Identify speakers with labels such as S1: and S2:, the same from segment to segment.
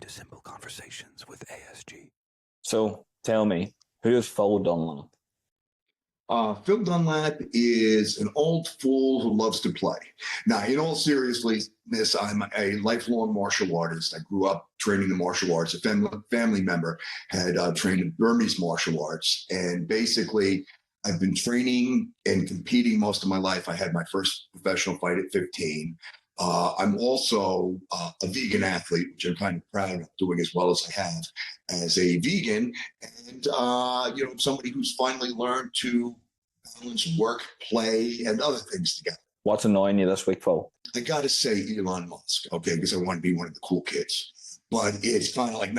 S1: to Simple Conversations with ASG.
S2: So tell me, who is Phil Dunlap?
S3: Phil Dunlap is an old fool who loves to play. Now, in all seriousness, I'm a lifelong martial artist. I grew up training in martial arts. A family member had trained in Burmese martial arts. And basically, I've been training and competing most of my life. I had my first professional fight at 15. I'm also a vegan athlete, which I'm kind of proud of doing as well as I have as a vegan. And, somebody who's finally learned to balance work, play, and other things together.
S2: What's annoying you this week, Phil?
S3: I got to say Elon Musk, okay, because I want to be one of the cool kids. But it's kind of like,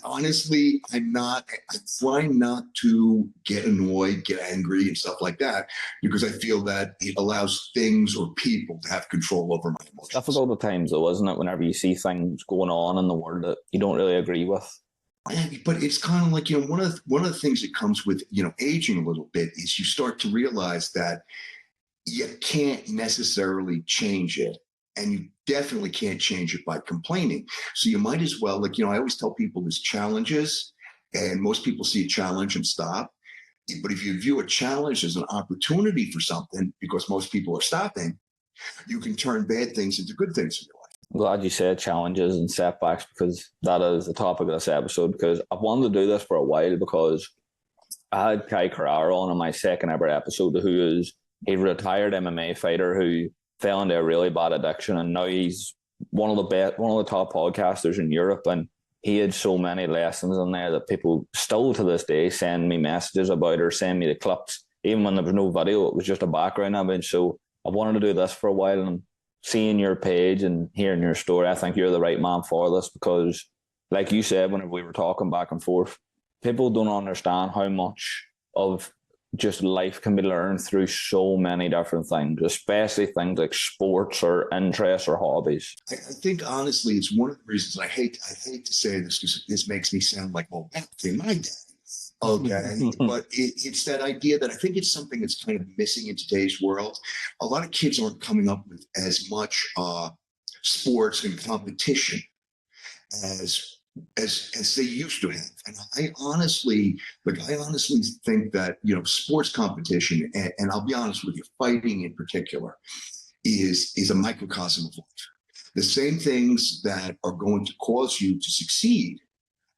S3: honestly, I'm not. I try not to get annoyed, get angry, and stuff like that, because I feel that it allows things or people to have control over my emotions.
S2: Difficult at times, though, isn't it? Whenever you see things going on in the world that you don't really agree with.
S3: But it's kind of like, one of the things that comes with, aging a little bit is you start to realize that you can't necessarily change it. And you definitely can't change it by complaining. So you might as well, I always tell people there's challenges, and most people see a challenge and stop. But if you view a challenge as an opportunity for something, because most people are stopping, you can turn bad things into good things in your life.
S2: I'm glad you said challenges and setbacks, because that is the topic of this episode, because I've wanted to do this for a while, because I had Kai Carrara on in my second ever episode, who is a retired MMA fighter who fell into a really bad addiction, and now he's one of the top podcasters in Europe, and he had so many lessons in there that people still to this day send me messages about, or send me the clips, even when there was no video, it was just a background image. So I wanted to do this for a while, and seeing your page and hearing your story, I think you're the right man for this, because like you said, whenever we were talking back and forth, people don't understand how much of just life can be learned through so many different things, especially things like sports or interests or hobbies.
S3: I think, honestly, it's one of the reasons I hate to say this, because this makes me sound like, well, okay, my dad. Okay, but it's that idea that I think it's something that's kind of missing in today's world. A lot of kids aren't coming up with as much sports and competition as they used to have. And I honestly think that, sports competition, and I'll be honest with you, fighting in particular, is a microcosm of life. The same things that are going to cause you to succeed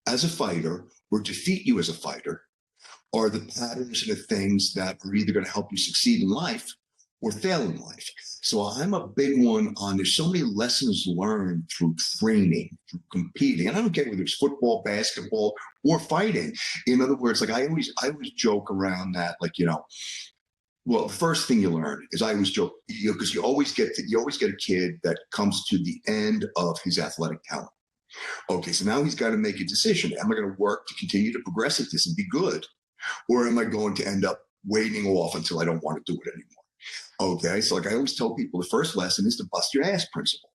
S3: as a fighter or defeat you as a fighter are the patterns and the things that are either going to help you succeed in life or fail in life. So I'm a big one on, there's so many lessons learned through training, through competing. And I don't care whether it's football, basketball, or fighting. In other words, I always joke around that, well, the first thing you learn is, I always joke, because you always get a kid that comes to the end of his athletic talent. Okay, so now he's got to make a decision. Am I going to work to continue to progress at this and be good? Or am I going to end up waiting off until I don't want to do it anymore? Okay, so I always tell people, the first lesson is the bust your ass principle.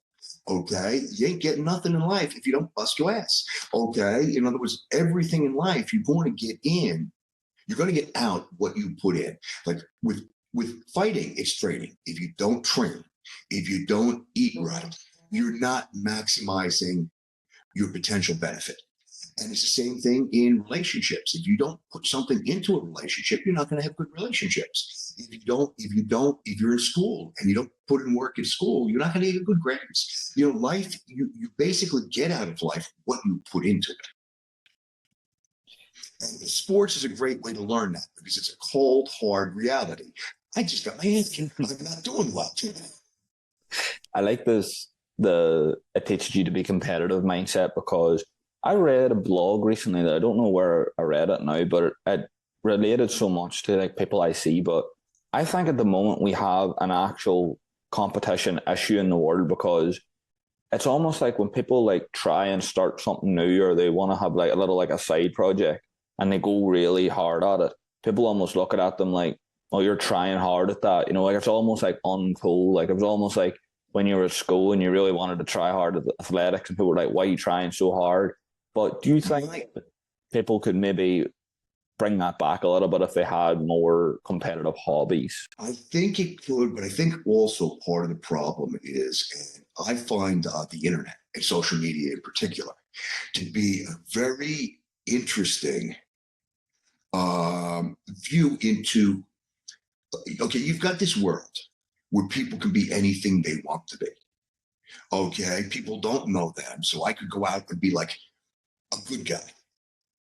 S3: Okay, you ain't getting nothing in life if you don't bust your ass. Okay, in other words, everything in life, you're going to get in, you're going to get out what you put in. Like with fighting, it's training. If you don't train, if you don't eat right, you're not maximizing your potential benefit. And it's the same thing in relationships. If you don't put something into a relationship, you're not going to have good relationships. If you're in school and you don't put in work in school, you're not going to get good grades. Life, you basically get out of life what you put into it. And sports is a great way to learn that, because it's a cold, hard reality. I just got my ass kicked. I'm not doing well.
S2: I like this, it teaches you to be competitive mindset, because I read a blog recently that I don't know where I read it now, but it related so much to people I see. But I think at the moment we have an actual competition issue in the world, because it's almost like when people try and start something new, or they want to have a little a side project, and they go really hard at it, people almost look at them like, oh, you're trying hard at that. It's almost uncool. It was almost like when you were at school and you really wanted to try hard at athletics, and people were like, why are you trying so hard? But do you think people could maybe bring that back a little bit if they had more competitive hobbies?
S3: I think it could, but I think also part of the problem is, and I find the internet and social media in particular, to be a very interesting view into, okay, you've got this world where people can be anything they want to be. Okay, people don't know them, so I could go out and be like a good guy,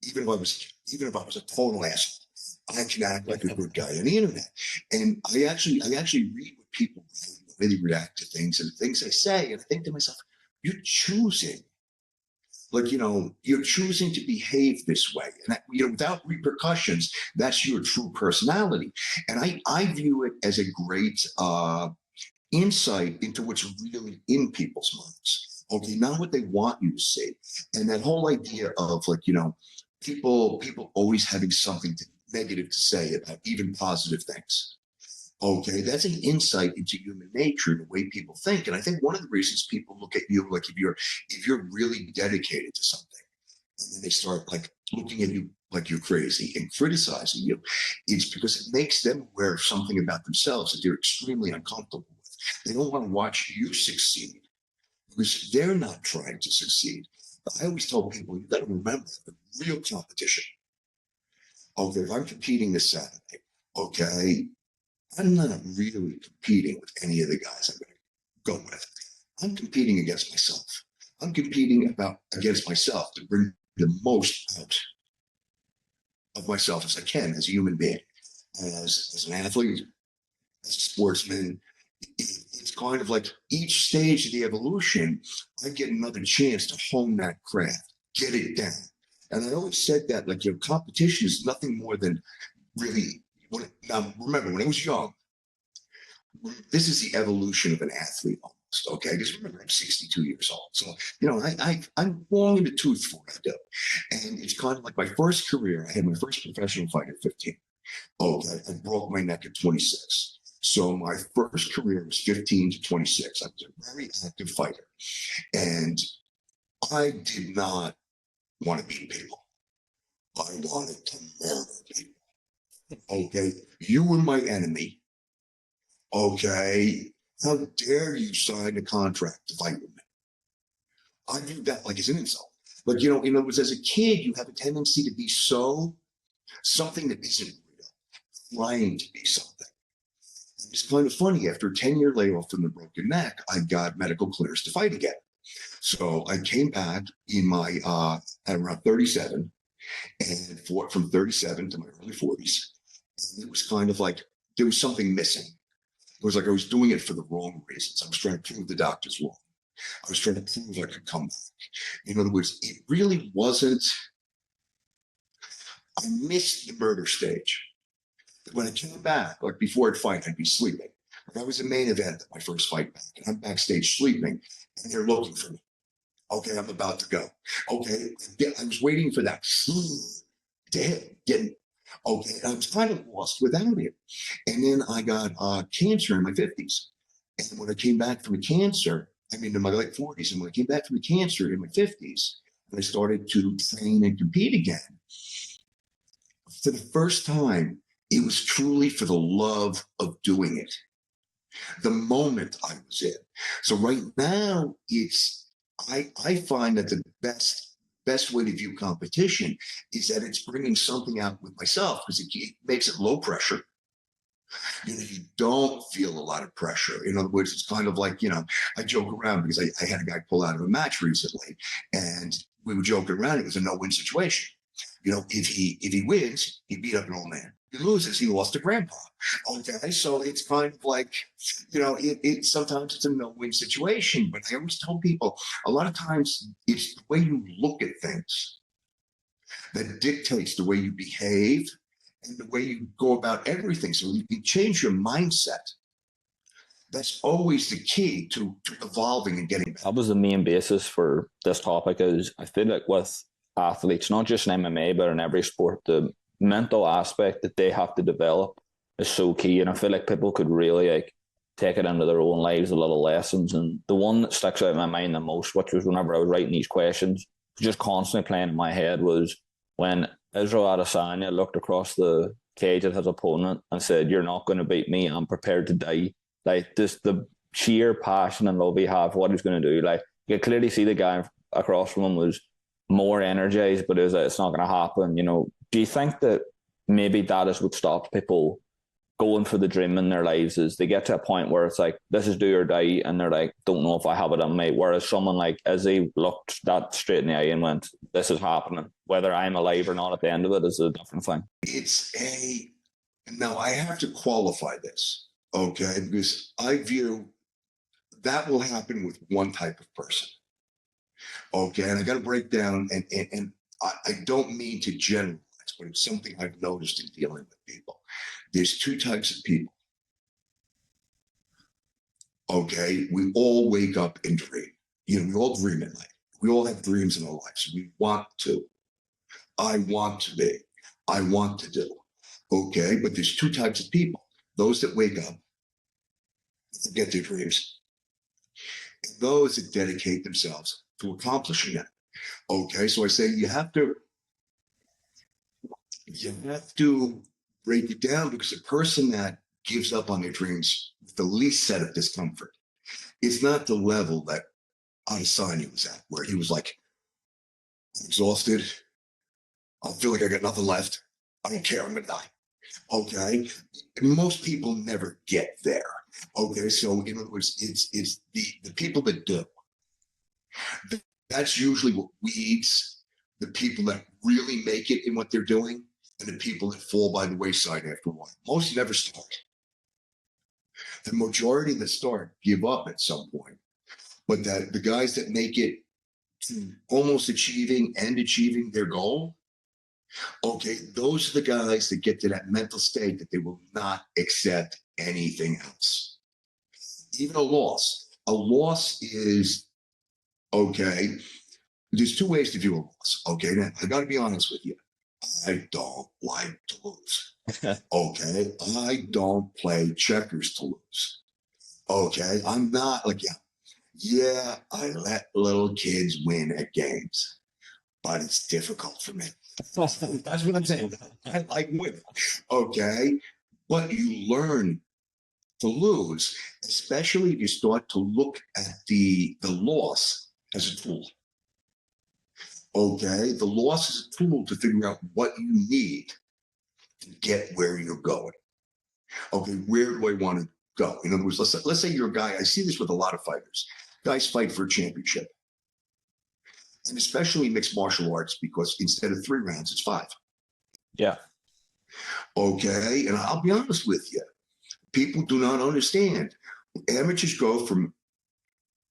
S3: even if I was a total asshole. I can act like a good guy on the internet, and I actually read what people really react to things and things I say, and I think to myself, you're choosing. Like, you're choosing to behave this way, and that, without repercussions, that's your true personality. And I view it as a great insight into what's really in people's minds. Okay, not what they want you to see. And that whole idea of, like, people always having something negative to say about even positive things. Okay, that's an insight into human nature and the way people think. And I think one of the reasons people look at you, like, if you're really dedicated to something, and then they start like looking at you like you're crazy and criticizing you, it's because it makes them aware of something about themselves that they're extremely uncomfortable with. They don't want to watch you succeed because they're not trying to succeed. But I always tell people, you got to remember the real competition. Okay, if I'm competing this Saturday, okay, I'm not really competing with any of the guys I'm going to go with. I'm competing against myself. I'm competing against myself to bring the most out of myself as I can as a human being, as an athlete, as a sportsman. It's kind of like each stage of the evolution, I get another chance to hone that craft, get it down. And I always said that, like, competition is nothing more than really. Now, remember, when I was young, this is the evolution of an athlete almost, okay? Because remember, I'm 62 years old. So, I'm long in the tooth for what I do. And it's kind of like my first career. I had my first professional fight at 15. Okay, I broke my neck at 26. So my first career was 15 to 26. I was a very active fighter. And I did not want to beat people. I wanted to murder people. Okay, you were my enemy. Okay, how dare you sign a contract to fight with me? I view that like as an insult. But in other words, as a kid, you have a tendency to be something that isn't real, trying to be something. And it's kind of funny. After a 10-year layoff from the broken neck, I got medical clearance to fight again. So I came back in my at around 37 and fought from 37 to my early 40s. And it was kind of like there was something missing. It was like I was doing it for the wrong reasons. I was trying to prove the doctors wrong. I was trying to prove I could come back. In other words, it really wasn't. I missed the murder stage. When I came back, like before I'd fight, I'd be sleeping. Like I was the main event at my first fight back, and I'm backstage sleeping, and they're looking for me. Okay, I'm about to go. Okay, I was waiting for that to hit, getting. Okay, I was kind of lost without it. And then I got cancer in my 50s. And when I came back from the cancer, in my late 40s, and when I came back from the cancer in my 50s, and I started to train and compete again, for the first time, it was truly for the love of doing it. The moment I was in. So right now, I find that the best way to view competition is that it's bringing something out with myself because it makes it low pressure. You don't feel a lot of pressure. In other words, it's kind of like, I joke around because I had a guy pull out of a match recently and we were joking around. It was a no-win situation. If he wins, he beat up an old man. He loses, he lost to grandpa. Okay, so it's kind of like, sometimes it's a no-win situation. But I always tell people, a lot of times it's the way you look at things that dictates the way you behave and the way you go about everything. So you can change your mindset. That's always the key to evolving and getting better.
S2: That was the main basis for this topic. Is I feel like with athletes, not just in MMA, but in every sport, the mental aspect that they have to develop is so key. And I feel like people could really take it into their own lives, the little lessons. And the one that sticks out in my mind the most, which was whenever I was writing these questions, just constantly playing in my head, was when Israel Adesanya looked across the cage at his opponent and said, "You're not going to beat me. I'm prepared to die." Like this, the sheer passion and love he had for what he's going to do. Like you could clearly see the guy across from him was more energized, but it was like, it's not going to happen. You know, do you think that maybe that is what stops people going for the dream in their lives? Is they get to a point where it's like, this is do or die, and they're like, don't know if I have it on me. Whereas someone like Izzy looked that straight in the eye and went, this is happening. Whether I'm alive or not at the end of it is a different thing.
S3: Now I have to qualify this, okay? Because I view that will happen with one type of person. Okay, and I got to break down, and I don't mean to generalize, but it's something I've noticed in dealing with people. There's two types of people. Okay, we all wake up and dream. You know, we all dream at night. We all have dreams in our lives. We want to. I want to be. I want to do. Okay, but there's two types of people. Those that wake up, forget their dreams, and those that dedicate themselves to accomplishing it. Okay, so I say you have to break it down, because a person that gives up on their dreams with the least set of discomfort, it's not the level that Adesanya was at, where he was like, I'm exhausted. I feel like I got nothing left. I don't care. I'm gonna die. Okay, most people never get there. Okay, so in other words, it's the people that do. That's usually what weeds the people that really make it in what they're doing, and the people that fall by the wayside after a while. Most never start. The majority that start give up at some point, but that the guys that make it to almost achieving their goal, okay, those are the guys that get to that mental state that they will not accept anything else. Even a loss. A loss is, okay, there's two ways to view a loss. Okay, now I got to be honest with you. I don't like to lose. Okay, I don't play checkers to lose. Okay, I'm not like, yeah, I let little kids win at games, but it's difficult for me. That's what I'm saying. I like winning. Okay, but you learn to lose, especially if you start to look at the loss as a tool. Okay, the loss is a tool to figure out what you need to get where you're going. Okay, where do I want to go? In other words, let's say you're a guy. I see this with a lot of fighters. Guys fight for a championship, and especially mixed martial arts, because instead of 3 rounds, it's 5.
S2: Yeah.
S3: Okay, and I'll be honest with you, people do not understand. Amateurs go from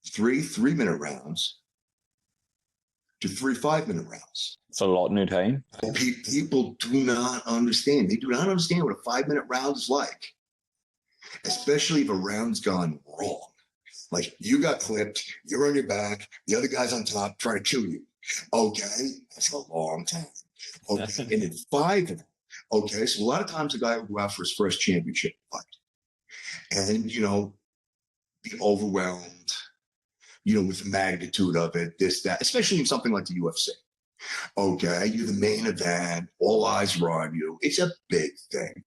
S3: 3 3-minute rounds to 3 5-minute rounds.
S2: It's a lot new time.
S3: People do not understand. They do not understand what a 5-minute round is like, especially if a round's gone wrong. Like, you got clipped, you're on your back, the other guy's on top trying to kill you. Okay, that's a long time. Okay, and then 5 of them. Okay, so a lot of times a guy will go out for his first championship fight and, you know, be overwhelmed, you know, with the magnitude of it, this, that, especially in something like the UFC. Okay, you're the main event, all eyes are on you. It's a big thing.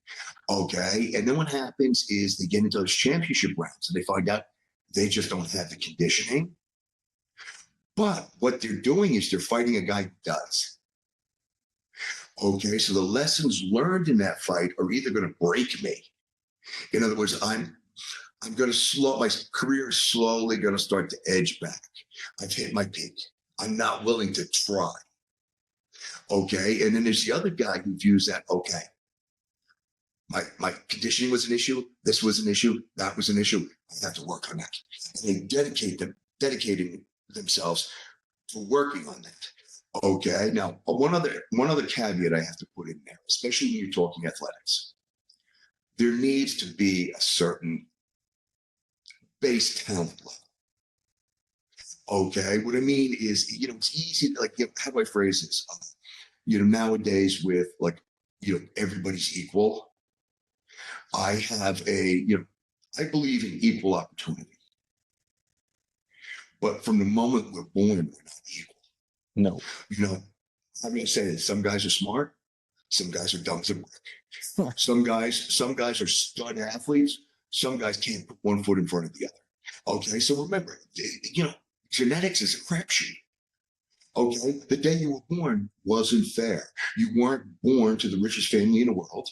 S3: Okay, and then what happens is they get into those championship rounds and they find out they just don't have the conditioning. But what they're doing is they're fighting a guy who does. Okay, so the lessons learned in that fight are either going to break me. In other words, I'm going to my career is slowly going to start to edge back. I've hit my peak. I'm not willing to try. Okay, and then there's the other guy who views that, okay, my conditioning was an issue, this was an issue, that was an issue, I have to work on that. And they dedicating themselves to working on that. Okay, now one other caveat I have to put in there, especially when you're talking athletics. There needs to be a certain base talent level. Okay, what I mean is, you know, it's easy, like, you know, how do I phrase this? You know, nowadays with, like, you know, everybody's equal. I have I believe in equal opportunity. But from the moment we're born, we're not equal.
S2: No.
S3: You know, I'm going to say this. Some guys are smart. Some guys are dumb as a brick. Some guys are stud athletes. Some guys can't put one foot in front of the other. Okay, so remember, you know, Genetics is a crapshoot. Okay, the day you were born wasn't fair. You weren't born to the richest family in the world,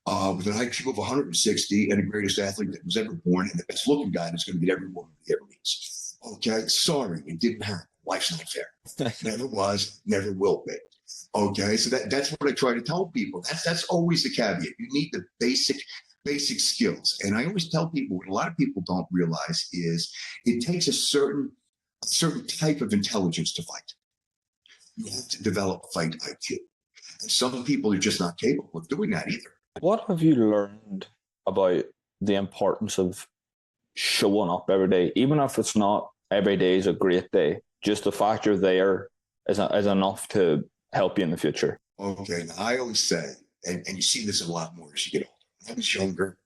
S3: with an IQ of 160 and the greatest athlete that was ever born and the best looking guy that's going to get every woman he ever meets. Okay, sorry, it didn't happen. Life's not fair. Never was, never will be. Okay, so that's what I try to tell people. That's always the caveat. You need the basic skills. And I always tell people what a lot of people don't realize is it takes a certain type of intelligence to fight. You have to develop fight IQ. And some people are just not capable of doing that either.
S2: What have you learned about the importance of showing up every day, even if it's not every day is a great day? Just the fact you're there is enough to help you in the future.
S3: Okay, now I always say, and you see this a lot more as you get older. When I was younger,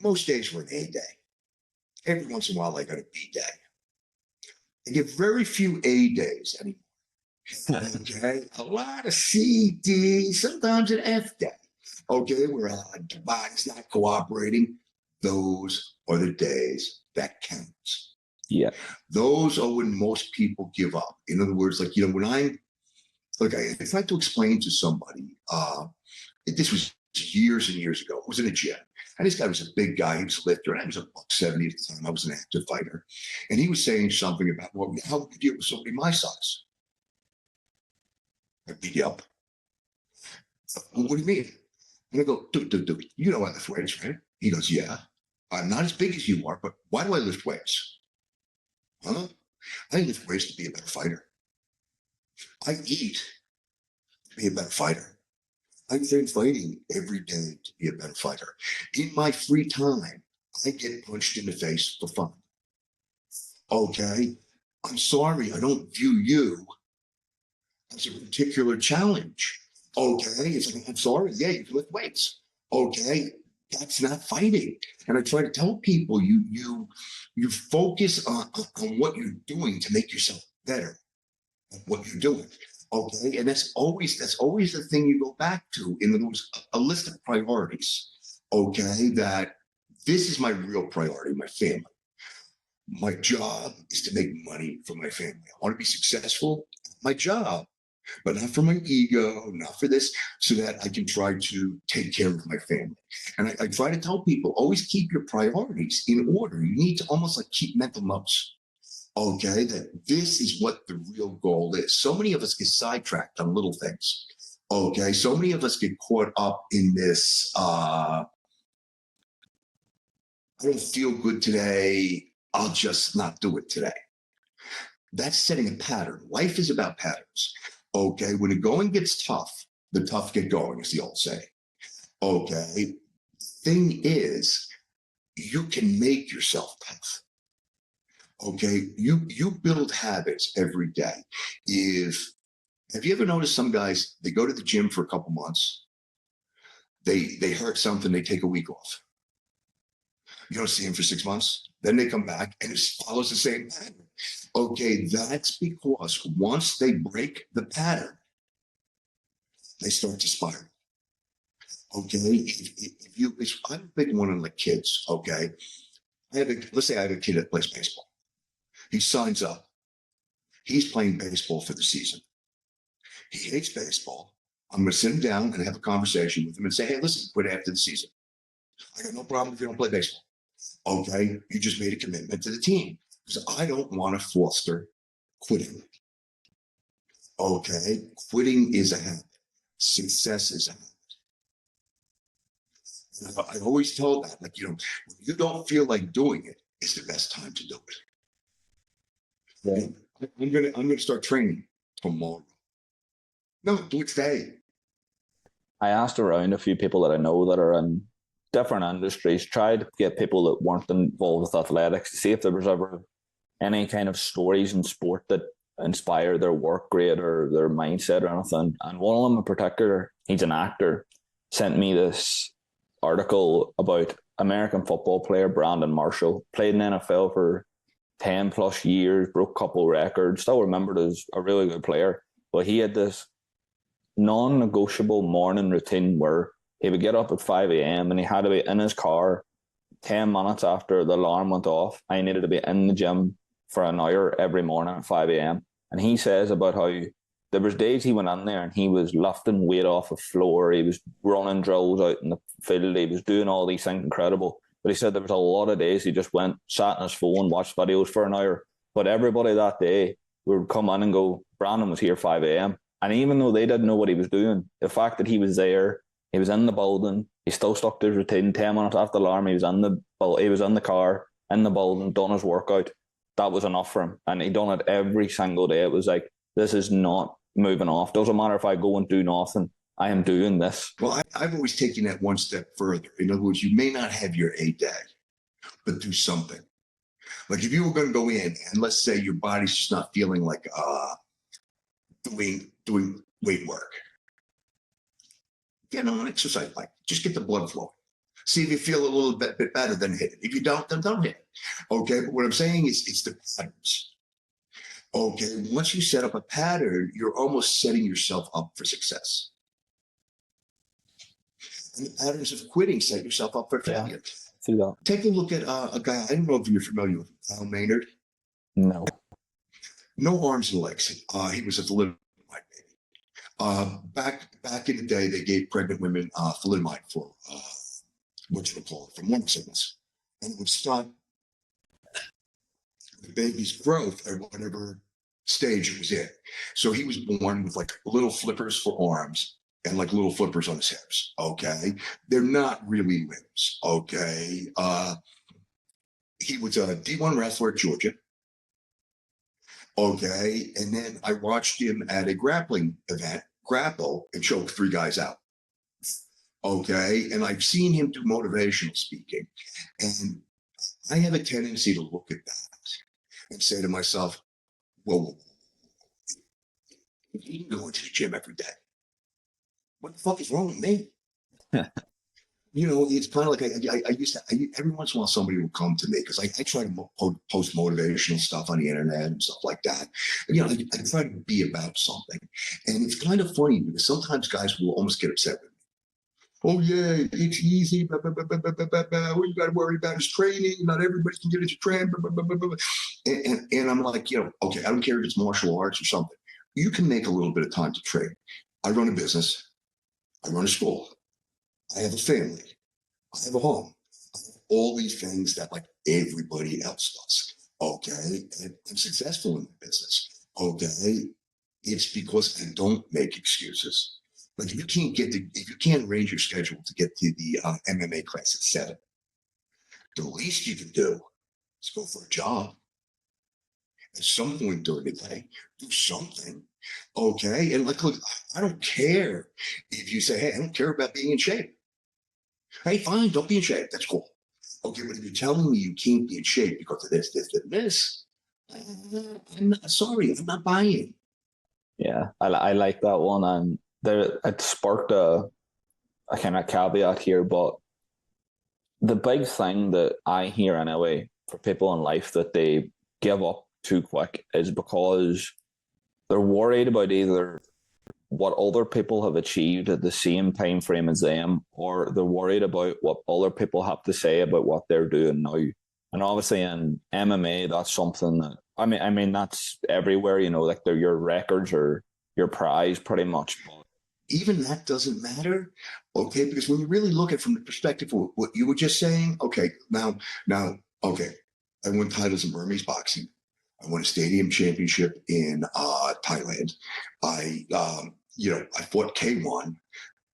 S3: most days were an A day. Every once in a while, I got a B day. I get very few A days anymore. Okay, a lot of C, D, sometimes an F day. Okay, where the body's not cooperating. Those are the days that counts.
S2: Yeah.
S3: Those are when most people give up. In other words, like, when if I had to explain to somebody, this was years and years ago. It was in a gym. And this guy was a big guy. He was a lifter. And I was $170 at the time. I was an active fighter. And he was saying something about, well, how would you deal with somebody my size? I beat you up. Well, what do you mean? And I go, dude, you know I lift weights, right? He goes, yeah. I'm not as big as you are, but why do I lift weights? Huh? I lift weights to be a better fighter. I eat to be a better fighter. I train fighting every day to be a better fighter. In my free time, I get punched in the face for fun. Okay? I'm sorry, I don't view you as a particular challenge. Okay? It's like, I'm sorry, yeah, you can lift weights. Okay? That's not fighting. And I try to tell people you focus on what you're doing to make yourself better at what you're doing. Okay. And that's always the thing you go back to in a list of priorities. Okay. That this is my real priority, my family. My job is to make money for my family. I want to be successful at my job, but not for my ego, not for this, so that I can try to take care of my family. And I try to tell people, always keep your priorities in order. You need to almost like keep mental notes. Okay, that this is what the real goal is. So many of us get sidetracked on little things. Okay, so many of us get caught up in this, I don't feel good today, I'll just not do it today. That's setting a pattern. Life is about patterns. Okay, when the going gets tough, the tough get going, is the old saying. Okay, thing is, you can make yourself tough. Okay, you build habits every day. Have you ever noticed some guys, they go to the gym for a couple months, they hurt something, they take a week off. You don't see them for 6 months, then they come back and it follows the same pattern. Okay, that's because once they break the pattern, they start to spiral. Okay, I'm a big one on the kids. Okay, let's say I have a kid that plays baseball. He signs up. He's playing baseball for the season. He hates baseball. I'm going to sit him down and have a conversation with him and say, hey, listen, quit after the season. I got no problem if you don't play baseball. Okay, you just made a commitment to the team. Because I don't want to foster quitting. Okay, quitting is a habit. Success is a habit. I've always told that, when you don't feel like doing it, it's the best time to do it. Yeah. I'm gonna start training tomorrow. No, do it today.
S2: I asked around a few people that I know that are in different industries, tried to get people that weren't involved with athletics to see if there was ever any kind of stories in sport that inspire their work rate or their mindset or anything. And one of them in particular, he's an actor, sent me this article about American football player Brandon Marshall, played in NFL for 10 plus years, broke a couple records, still remembered as a really good player. But he had this non-negotiable morning routine where he would get up at 5 a.m. and he had to be in his car 10 minutes after the alarm went off. I needed to be in the gym for an hour every morning at 5 a.m. And he says about how there was days he went in there and he was lifting weight off the floor. He was running drills out in the field. He was doing all these things incredible. But he said there was a lot of days he just went, sat on his phone, watched videos for an hour. But everybody that day would come in and go, Brandon was here 5 a.m. And even though they didn't know what he was doing, the fact that he was there, he was in the building, he still stuck to his routine. 10 minutes after the alarm, he was in the car, in the building, done his workout. That was enough for him. And he done it every single day. It was like, this is not moving off. Doesn't matter if I go and do nothing. I am doing this.
S3: Well, I've always taken that one step further. In other words, you may not have your A day, but do something. Like if you were going to go in and let's say your body's just not feeling like doing weight work. Get on an exercise bike. Just get the blood flowing. See if you feel a little bit better, then hit it. If you don't, then don't hit it. Okay, but what I'm saying is it's the patterns. Okay, once you set up a pattern, you're almost setting yourself up for success. And the patterns of quitting set yourself up for failure.
S2: Yeah.
S3: Take a look at a guy, I don't know if you're familiar with him, Kyle Maynard.
S2: No.
S3: No arms and legs. He was a thalidomide baby. Back in the day, they gave pregnant women thalidomide for for morning sickness. And it would stop the baby's growth at whatever stage it was in. So he was born with like little flippers for arms and like little flippers on his hips. Okay. They're not really limbs. Okay. He was a D1 wrestler at Georgia. Okay. And then I watched him at a grappling event, grapple, and choke 3 guys out. Okay. And I've seen him do motivational speaking. And I have a tendency to look at that and say to myself, well, you can go into the gym every day. What the fuck is wrong with me? You know, it's kind of like I used to, every once in a while somebody will come to me because I try to post motivational stuff on the internet and stuff like that. And, you know, I try to be about something. And it's kind of funny because sometimes guys will almost get upset with me. Oh, yeah, it's easy. Blah, blah, blah, blah, blah, blah, blah. What you got to worry about is training. Not everybody can get into training. Blah, blah, blah, blah, blah. And I'm like, you know, okay, I don't care if it's martial arts or something. You can make a little bit of time to train. I run a business. I run a school. I have a family. I have a home. I have all these things that like everybody else does. Okay. And I'm successful in the business. Okay. It's because I don't make excuses. Like if you can't arrange your schedule to get to the MMA class at 7, the least you can do is go for a job. At some point during the day, do something. Okay. And like, look, I don't care if you say, hey, I don't care about being in shape. Hey, fine, don't be in shape. That's cool. Okay, but if you're telling me you can't be in shape because of this, and this, I'm not, sorry, I'm not buying.
S2: Yeah, I like that one. And it sparked a kind of caveat here, but the big thing that I hear anyway for people in life that they give up too quick is because they're worried about either what other people have achieved at the same time frame as them, or they're worried about what other people have to say about what they're doing now. And obviously in MMA, that's something that I mean that's everywhere, you know, like they're your records or your prize pretty much.
S3: Even that doesn't matter, okay? Because when you really look at it from the perspective of what you were just saying, okay, now, okay, I won titles in Burmese boxing. I won a stadium championship in Thailand. I fought K1.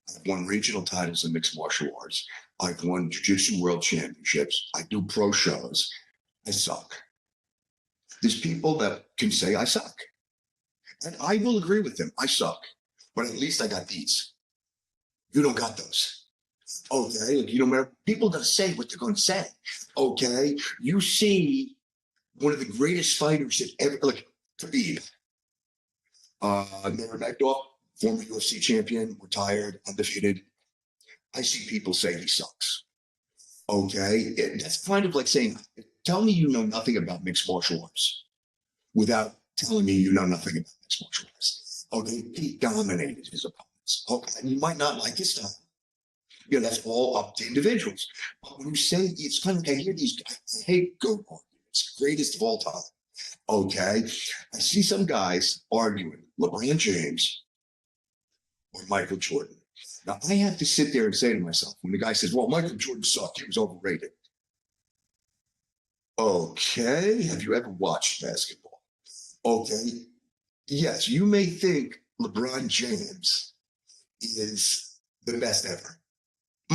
S3: I've won regional titles in mixed martial arts. I've won jiu-jitsu world championships. I do pro shows. I suck. There's people that can say I suck. And I will agree with them. I suck. But at least I got these. You don't got those. Okay? You know, remember, people going to say what they're going to say. Okay? You see one of the greatest fighters that ever, like Khabib, never backed off, former UFC champion, retired, undefeated. I see people say he sucks. Okay? That's kind of like saying, tell me you know nothing about mixed martial arts without telling me you know nothing about mixed martial arts. Okay, he dominated his opponents. Okay, and you might not like his style. You know, that's all up to individuals. But when you say, it's kind of like I hear these guys, I hate goat arguments, greatest of all time. Okay. I see some guys arguing LeBron James or Michael Jordan. Now, I have to sit there and say to myself, when the guy says, well, Michael Jordan sucked, he was overrated. Okay. Have you ever watched basketball? Okay. Yes, you may think LeBron James is the best ever.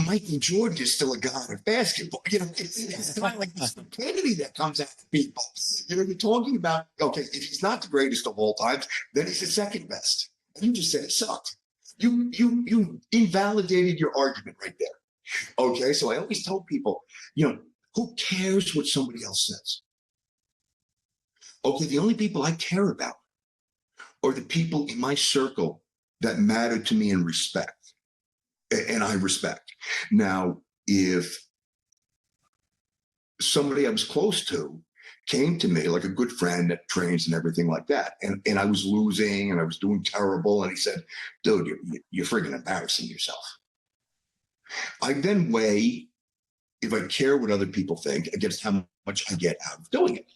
S3: Michael Jordan is still a god of basketball. You know, it's kind of like the stupidity that comes out of people. You know, you're talking about, okay, if he's not the greatest of all time, then he's the second best. And you just said it sucked. You invalidated your argument right there. Okay, so I always tell people, you know, who cares what somebody else says? Okay, the only people I care about are the people in my circle that matter to me and respect. And I respect. Now, if somebody I was close to came to me, like a good friend that trains and everything like that, and I was losing and I was doing terrible, and he said, dude, you're friggin' embarrassing yourself. I then weigh if I care what other people think against how much I get out of doing it.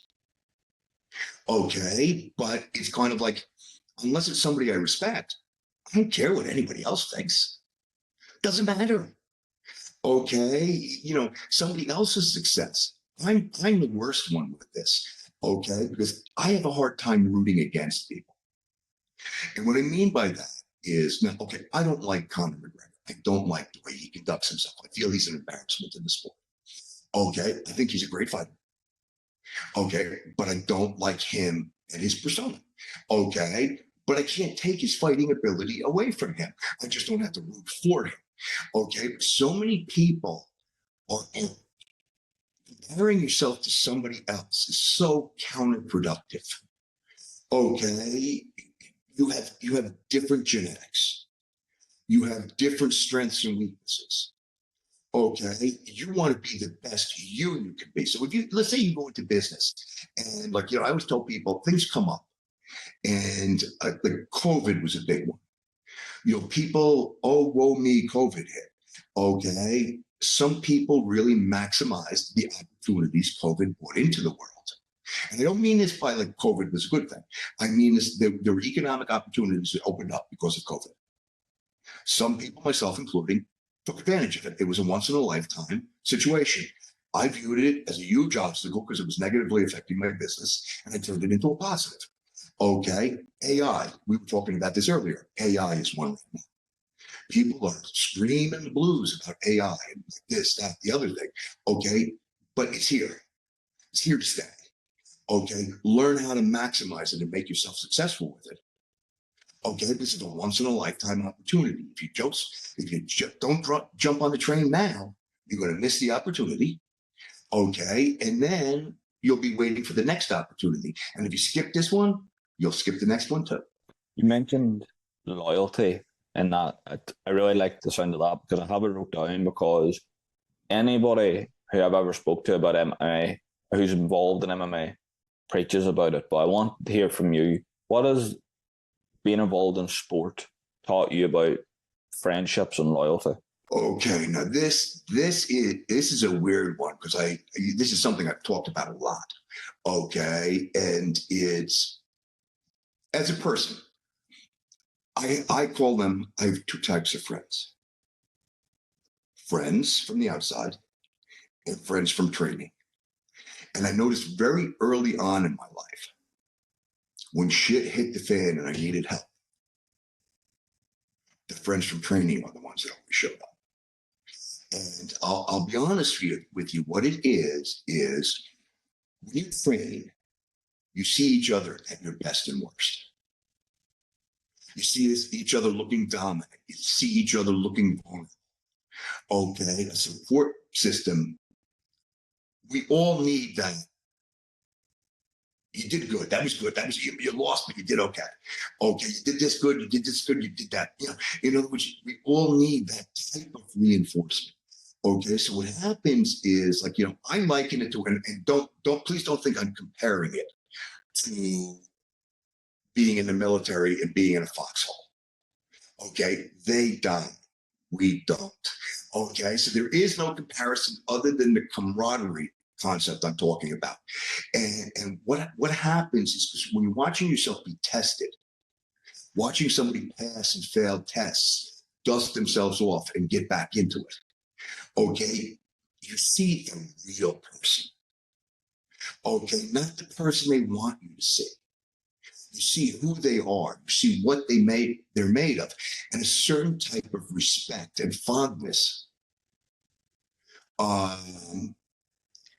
S3: Okay, but it's kind of like, unless it's somebody I respect, I don't care what anybody else thinks. Doesn't matter. Okay, you know, somebody else's success. I'm the worst one with this. Okay, because I have a hard time rooting against people. And what I mean by that is, now, okay, I don't like Conor McGregor. I don't like the way he conducts himself. I feel he's an embarrassment in the sport. Okay, I think he's a great fighter. Okay, but I don't like him and his persona. Okay, but I can't take his fighting ability away from him. I just don't have to root for him. Okay, so many people are comparing yourself to somebody else is so counterproductive. Okay, you have different genetics, you have different strengths and weaknesses. Okay, you want to be the best you can be. So if you, let's say you go into business, and like, you know, I always tell people things come up, and like COVID was a big one. You know, people, oh, woe me, COVID hit. Okay, some people really maximized the opportunities COVID brought into the world. And I don't mean this by like COVID was a good thing. I mean this, there were economic opportunities that opened up because of COVID. Some people, myself including, took advantage of it. It was a once in a lifetime situation. I viewed it as a huge obstacle because it was negatively affecting my business, and I turned it into a positive. Okay, AI, we were talking about this earlier. AI is one right now. People are screaming the blues about AI and this, that, the other thing. Okay, but it's here. It's here to stay. Okay, learn how to maximize it and make yourself successful with it. Okay, this is a once in a lifetime opportunity. If you don't jump on the train now, you're going to miss the opportunity. Okay, and then you'll be waiting for the next opportunity. And if you skip this one, you'll skip the next one too.
S2: You mentioned loyalty, and that I really like the sound of that because I have it wrote down, because anybody who I've ever spoke to about MMA, who's involved in MMA, preaches about it. But I want to hear from you. What has being involved in sport taught you about friendships and loyalty?
S3: Okay, now this is a weird one because this is something I've talked about a lot. Okay, and it's, as a person, I call them, I have two types of friends. Friends from the outside and friends from training. And I noticed very early on in my life, when shit hit the fan and I needed help, the friends from training are the ones that always showed up. And I'll be honest with you, what it is when you train, you see each other at your best and worst. You see each other looking dominant. You see each other looking vulnerable. Okay, a support system. We all need that. You did good. That was good. That was, you lost, but you did okay. Okay, you did this good. You did this good. You did that. You know, in other words, we all need that type of reinforcement. Okay, so what happens is, like, you know, I liken it to, and please don't think I'm comparing it to being in the military and being in a foxhole. Okay, they die, we don't. Okay, so there is no comparison other than the camaraderie concept I'm talking about. And what happens is, because when you're watching yourself be tested, watching somebody pass and fail tests, dust themselves off and get back into it, okay, you see the real person, okay, not the person they want you to see. You see who they are, you see what they're made of, and a certain type of respect and fondness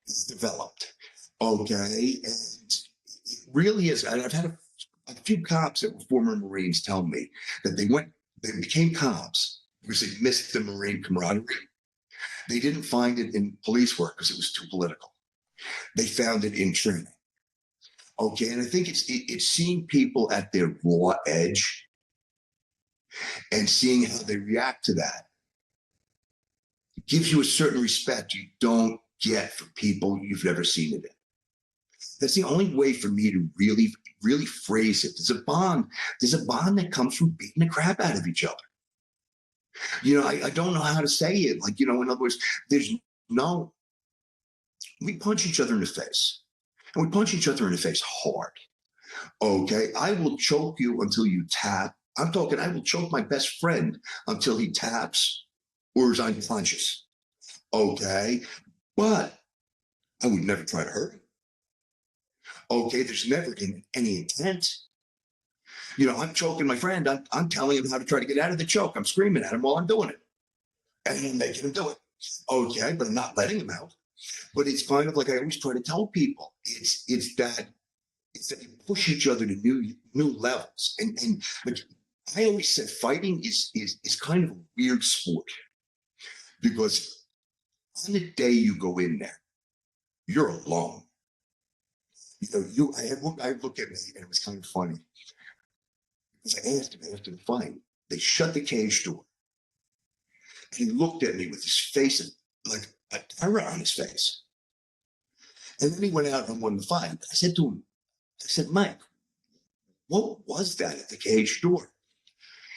S3: is developed, okay, and it really is. And I've had a few cops that were former Marines tell me that they became cops because they missed the Marine camaraderie. They didn't find it in police work because it was too political. They found it in training. Okay, and I think it's seeing people at their raw edge and seeing how they react to that. It gives you a certain respect you don't get for people you've never seen it in. That's the only way for me to really, really phrase it. There's a bond. There's a bond that comes from beating the crap out of each other. You know, I don't know how to say it. Like, you know, in other words, we punch each other in the face. And we punch each other in the face hard. Okay, I will choke you until you tap. I'm talking, I will choke my best friend until he taps or is unconscious. Okay, but I would never try to hurt him. Okay, there's never any intent. You know, I'm choking my friend. I'm telling him how to try to get out of the choke. I'm screaming at him while I'm doing it. And I'm making him do it. Okay, but I'm not letting him out. But it's kind of like I always try to tell people, it's that you push each other to new levels. And like I always said, fighting is kind of a weird sport, because on the day you go in there, you're alone. You know, I look at me, and it was kind of funny, because I asked him after the fight. They shut the cage door, and he looked at me with his face like a terror on his face. And then he went out and won the fight. I said to him, Mike, what was that at the cage door?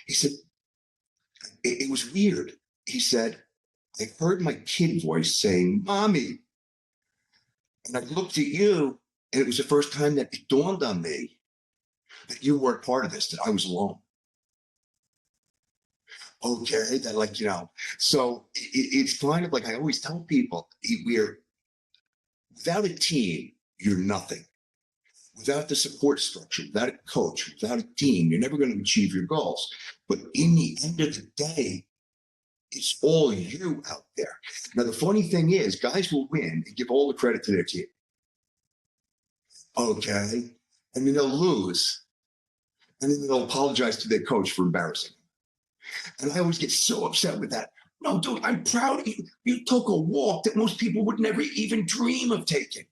S3: He said, it was weird. He said, I heard my kid voice saying, Mommy. And I looked at you, and it was the first time that it dawned on me that you weren't part of this, that I was alone. Okay, that, like, you know, so it's kind of like I always tell people, we're without a team, you're nothing. Without the support structure, without a coach, without a team, you're never going to achieve your goals. But in the end of the day, it's all you out there. Now, the funny thing is, guys will win and give all the credit to their team. Okay? And then they'll lose. And then they'll apologize to their coach for embarrassing them. And I always get so upset with that. No, dude, I'm proud of you. You took a walk that most people would never even dream of taking.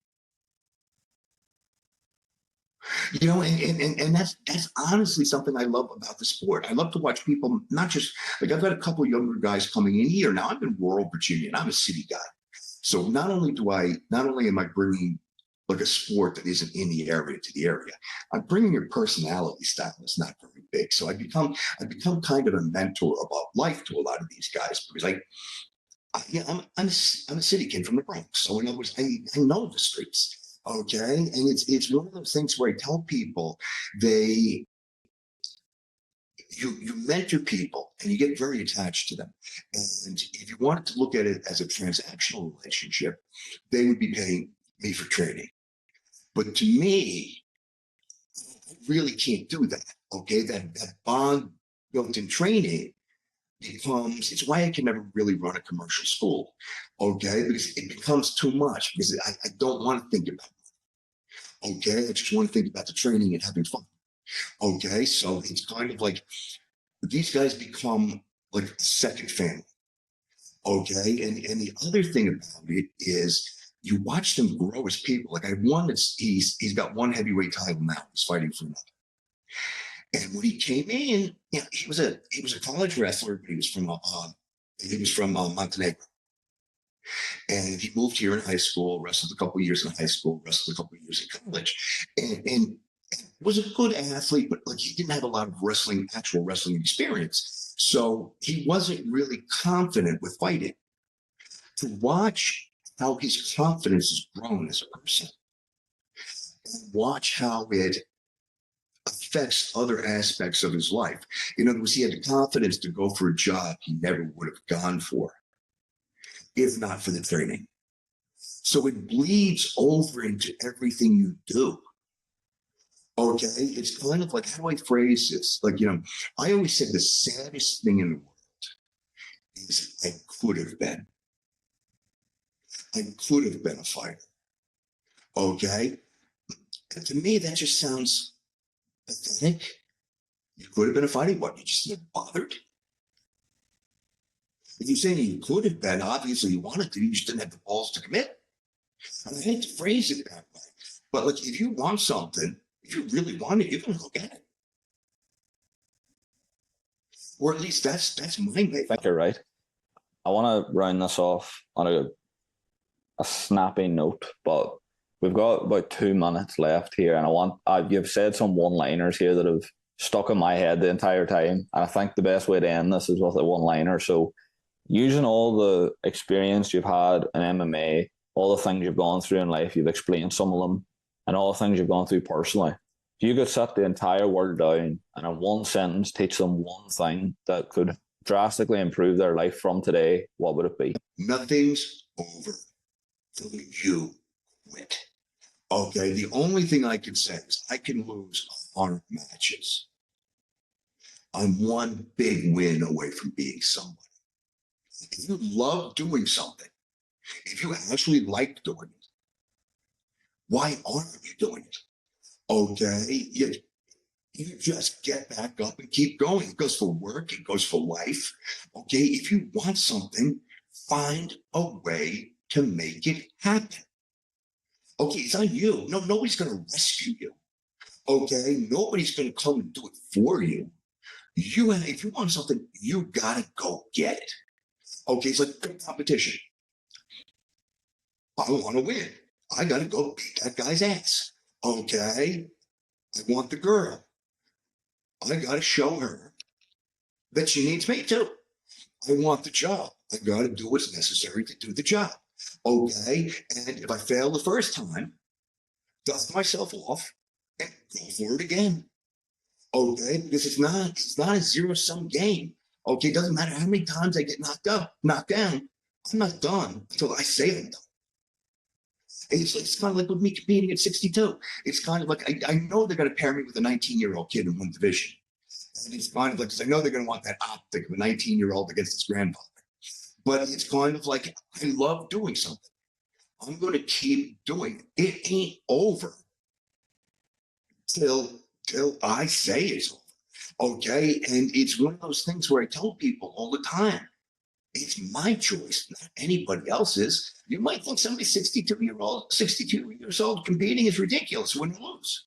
S3: You know, and that's honestly something I love about the sport. I love to watch people, not just like I've got a couple of younger guys coming in here now. I'm in rural Virginia and I'm a city guy. So not only am I bringing like a sport that isn't in the area to the area, I'm bringing a personality style that's not very big. So I become kind of a mentor about life to a lot of these guys, because I'm a city kid from the Bronx. So in other words, I know the streets. Okay, and it's one of those things where I tell people you mentor people and you get very attached to them. And if you wanted to look at it as a transactional relationship, they would be paying me for training. But to me, I really can't do that. Okay, that bond built in training it's why I can never really run a commercial school. Okay, because it becomes too much, because I don't want to think about it. Okay, I just want to think about the training and having fun. Okay, so it's kind of like these guys become like a second family. Okay, and the other thing about it is you watch them grow as people. Like I have one he's got one heavyweight title now. He's fighting for another. And when he came in, you know, he was a college wrestler, but he was from Montenegro. And he moved here in high school, wrestled a couple of years in high school, wrestled a couple of years in college, and was a good athlete, but like he didn't have a lot of actual wrestling experience. So he wasn't really confident with fighting. To watch how his confidence has grown as a person. And watch how it affects other aspects of his life. In other words, he had the confidence to go for a job he never would have gone for if not for the training. So it bleeds over into everything you do. Okay, it's kind of like, how do I phrase this? Like, I always said the saddest thing in the world is I could have been. I could have been a fighter. Okay? And to me, that just sounds pathetic. You could have been a fighter. What? You just didn't bothered? If you're saying you could have been, obviously you wanted to, you just didn't have the balls to commit. And I hate to phrase it that way. But like, if you want something, if you really want it, you're going to go get it. Or at least that's my way.
S2: I think you're right. I want to round this off on a snappy note, but we've got about 2 minutes left here, and you've said some one-liners here that have stuck in my head the entire time, and I think the best way to end this is with a one-liner. So, using all the experience you've had in MMA, all the things you've gone through in life, you've explained some of them, and all the things you've gone through personally. If you could sit the entire world down and in one sentence teach them one thing that could drastically improve their life from today, what would it be?
S3: Nothing's over till you quit. Okay, the only thing I can say is I can lose 100 matches. I'm one big win away from being somebody. If you love doing something, if you actually like doing it, why aren't you doing it? Okay, you just get back up and keep going. It goes for work, it goes for life. Okay, if you want something, find a way to make it happen. Okay, it's on you. No, nobody's going to rescue you. Okay, nobody's going to come and do it for you. If you want something, you got to go get it. Okay, it's like competition. I want to win. I got to go beat that guy's ass. Okay, I want the girl. I got to show her that she needs me too. I want the job. I got to do what's necessary to do the job. Okay, and if I fail the first time, dust myself off and go for it again. Okay, because it's not a zero-sum game. Okay, it doesn't matter how many times I get knocked down. I'm not done until I say I'm done. It's kind of like with me competing at 62. It's kind of like I know they're going to pair me with a 19-year-old kid in one division. And it's kind of like, because I know they're going to want that optic of a 19-year-old against his grandfather. But it's kind of like, I love doing something. I'm going to keep doing it. It ain't over till I say it's over. Okay? And it's one of those things where I tell people all the time, it's my choice, not anybody else's. You might think somebody 62 years old competing is ridiculous when you lose.